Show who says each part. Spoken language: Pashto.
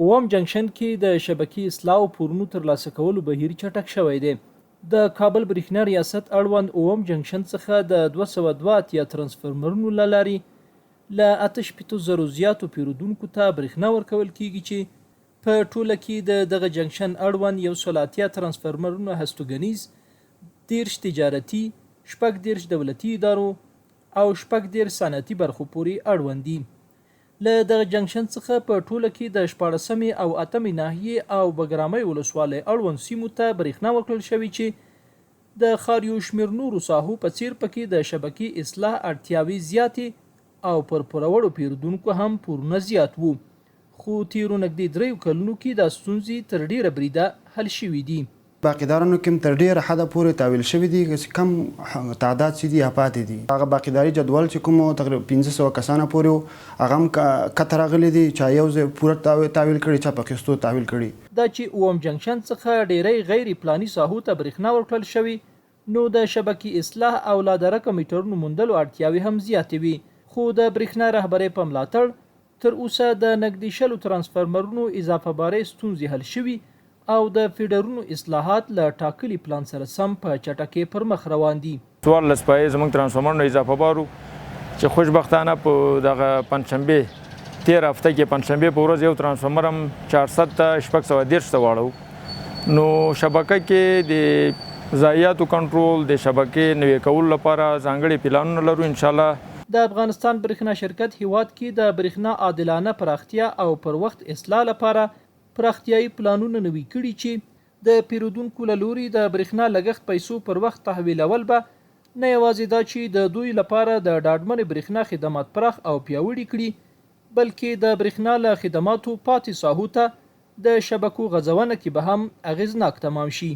Speaker 1: اوم جنکشن کې د شبکې اصلاح او پورونو ترلاسه کولو بهیر چټک شوی دی. د کابل برېښنا ریاست اړوند اوم جنکشن څخه د 282 ترانسفارمرونو له لارې له 8,000 زیاتو پیرودونکو ته برېښنا ورکول کیږي چې په ټوله کې دغه جنکشن اړوند 180 ترانسفارمرونه هستوګنیز، 30 تجارتي، 14 دولتي ادارو او 14 صنعتي برخو پورې اړوند دي. له دغه جنکشن څخه په ټوله کې د 14مې او 8مې ناحیې او بګرامۍ ولسوالۍ اړوند سیمو ته برېښنا ورکړل شوې چې د ښار یو شمېر نورو ساحو په څیر پکې د شبکې اصلاح اړتیاوې زیاتې او پر پوروړو پیرودونکو هم پورونه زیات وو. خو تیرو نږدې 3 کلونو کې د ستونزې تر ډیره بریده حل شوي دي.
Speaker 2: باقیدارانو کې تر ډیره حده پورې تاویل شوي دي، کم تعداد چې دي پاتې دي. هغه باقیداري جدول چې کوم تقریبا 500 کسانو پورې هغه هم کتر راغلي دي چې یو ځای پوره تاویل کړي، چا په قسطو تاویل کړي.
Speaker 1: دا چې اوم جنکشن څخه ډیری غیر پلاني ساحو ته برېښنا ورکړل شوي، نو د شبکې اصلاح او لادرکه میټرونو موندلو اړتیاوې هم زیاتې وي. خو د برېښنا رهبرۍ په ملاتړ تر اوسه د نږدې 100 ترانسفارمرونو اضافه بارۍ ستونزې حل شوي او د فیډرونو اصلاحات له ټاکلي پلان سره سم په چټکۍ پر مخ روان دي.
Speaker 3: 14 پایې زموږ ترانسفارمرونو اضافه بارو چې خوشبختانه په دغه پنجشنبه 13 هفته کې پنجشنبه په ورځ یو ترانسفارمر هم 400 ته 610 ته واړو. نو شبکه کې د ضایعاتو کنټرول د شبکې نوې کولو لپاره ځانګړي پلانونه لرو. ان شاء الله
Speaker 1: د افغانستان برېښنا شرکت هیواد کې د برېښنا عادلانه پراختیا او پر وخت اصلاح لپاره پراختیايي پلانونه نوي کړي چې د پیرودونکو له لوري د برېښنا لګښت پیسو پر وخت تحویلول به نه یوازې دا چې د دوی لپاره د ډاډمنې برېښنا خدمات پراخ او پیاوړي کړي، بلکې د برېښنا له خدماتو پاتې ساحو ته د شبکو غځونه کې به هم اغیزناک تمام شي.